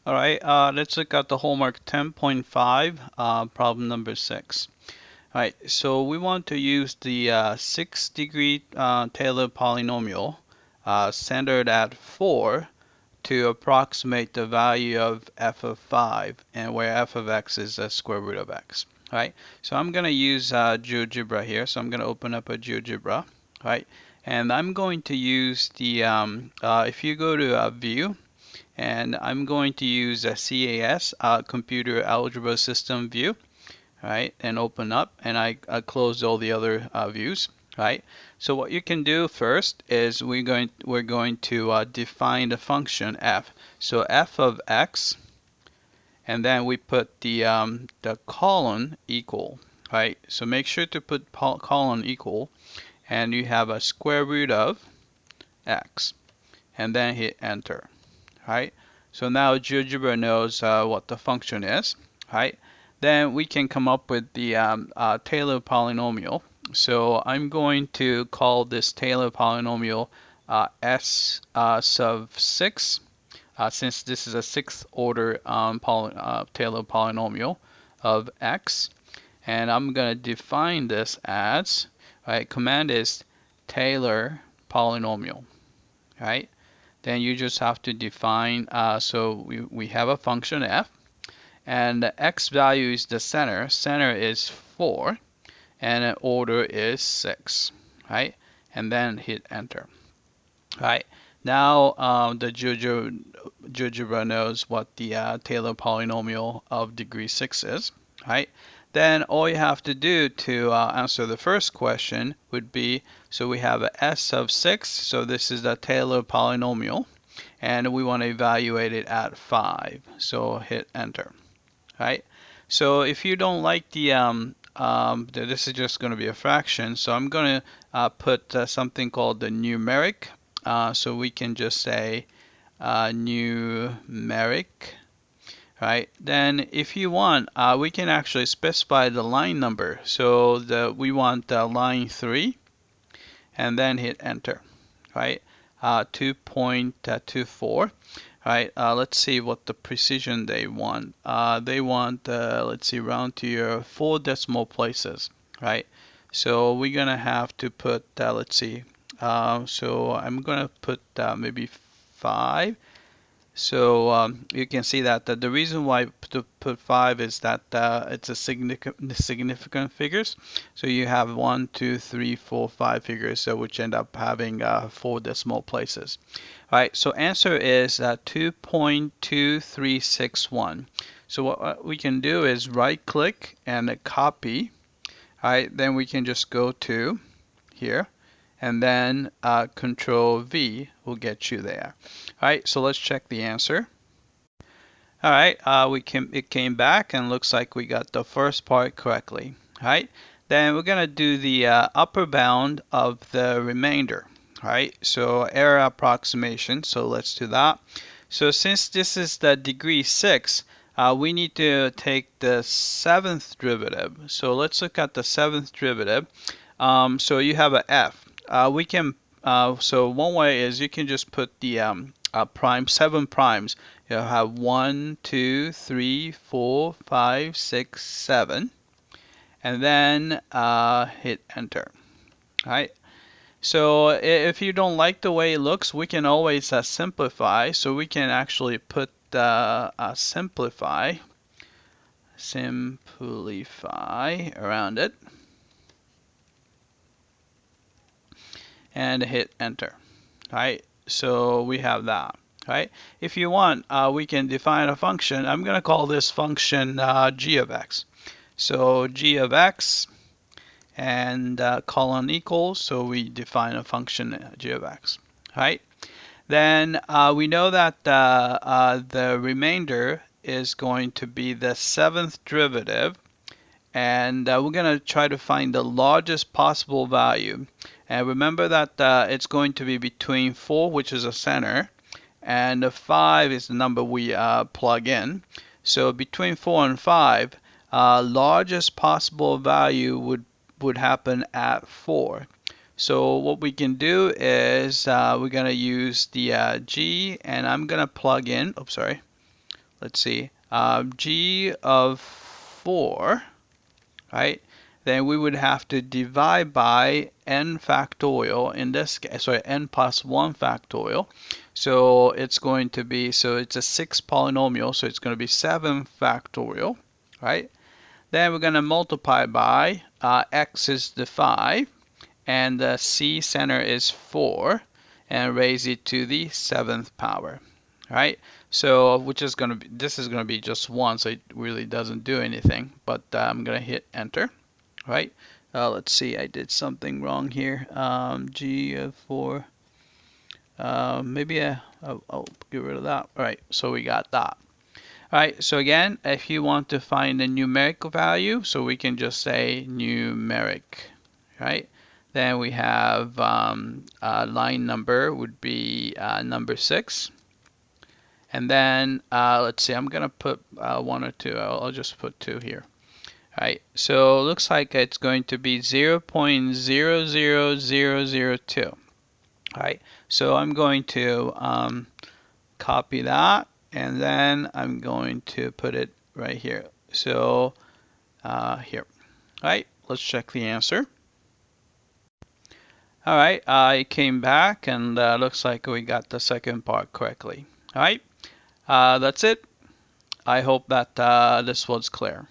All right, let's look at the homework 10.5, problem number 6. All right, so we want to use the 6-degree Taylor polynomial centered at 4 to approximate the value of f of 5, and where f of x is the square root of x. All right, so I'm going to use Geogebra here. So I'm going to open up a Geogebra. All right, and I'm going to use the, if you go to View, and I'm going to use a CAS, Computer Algebra System View, right, and open up, and I closed all the other views, right. So what you can do first is we're going to define the function f. So f of x, and then we put the colon equal, right. So make sure to put colon equal, and you have a square root of x, and then hit enter. Right? So now GeoGebra knows what the function is, right? Then we can come up with the Taylor polynomial. So I'm going to call this Taylor polynomial S sub 6, since this is a 6th order Taylor polynomial of x. And I'm going to define this as, right, command is Taylor polynomial, right? Then you just have to define, so we have a function f, and the x value is the center. Center is 4, and the order is 6, right? And then hit enter, right? Now the GeoGebra knows what the Taylor polynomial of degree 6 is, right? Then all you have to do to answer the first question would be, so we have a S of 6, so this is the Taylor polynomial, and we want to evaluate it at 5, so hit enter, right? So if you don't like this is just going to be a fraction, so I'm going to put something called the numeric, so we can just say numeric. Right, then if you want, we can actually specify the line number. So we want line 3, and then hit enter, right? 2.24, right? Let's see what the precision they want. They want, let's see, round to your 4 decimal places, right? So we're gonna have to put, let's see, so I'm gonna put maybe 5. So you can see that the reason why to put 5 is that it's a significant figures. So you have 1, 2, 3, 4, 5 figures, so which end up having 4 decimal places. All right, so answer is 2.2361. So what we can do is right click and copy. All right, then we can just go to here, and then Control V will get you there. All right, so let's check the answer. All right, it came back and looks like we got the first part correctly. All right, then we're gonna do the upper bound of the remainder. All right, so error approximation. So let's do that. So since this is the degree 6, we need to take the 7th derivative. So let's look at the 7th derivative. So you have a f. We can, so one way is you can just put the prime, 7 primes. You'll have 1, 2, 3, 4, 5, 6, 7, and then hit enter. All right. So if you don't like the way it looks, we can always simplify. So we can actually put simplify around it, and hit enter. All right, so we have that. Right? If you want, we can define a function. I'm going to call this function g of x. So g of x, and colon equals, so we define a function g of x. Right? Then we know that the remainder is going to be the 7th derivative, and we're going to try to find the largest possible value. And remember that it's going to be between 4, which is a center, and 5 is the number we plug in. So between 4 and 5, largest possible value would happen at 4. So what we can do is we're going to use the g, and I'm going to plug in, oops, sorry, let's see, g of 4, right? Then we would have to divide by n factorial, in this case, sorry, n plus 1 factorial. So it's going to be, so it's a 6 polynomial, so it's going to be 7 factorial, right? Then we're going to multiply by, x is the 5, and the c center is 4, and raise it to the 7th power, right? So which is going to be, this is going to be just 1, so it really doesn't do anything, but I'm going to hit enter, right? Let's see, I did something wrong here. G of 4, maybe I'll get rid of that. All right, so we got that. All right, so again, if you want to find a numerical value, so we can just say numeric, right? Then we have line number would be number 6. And then let's see, I'm gonna put 1 or 2. I'll just put 2 here. All right, so it looks like it's going to be 0.00002. All right, so I'm going to copy that, and then I'm going to put it right here. So here. All right, let's check the answer. All right, I came back, and looks like we got the second part correctly. All right, that's it. I hope that this was clear.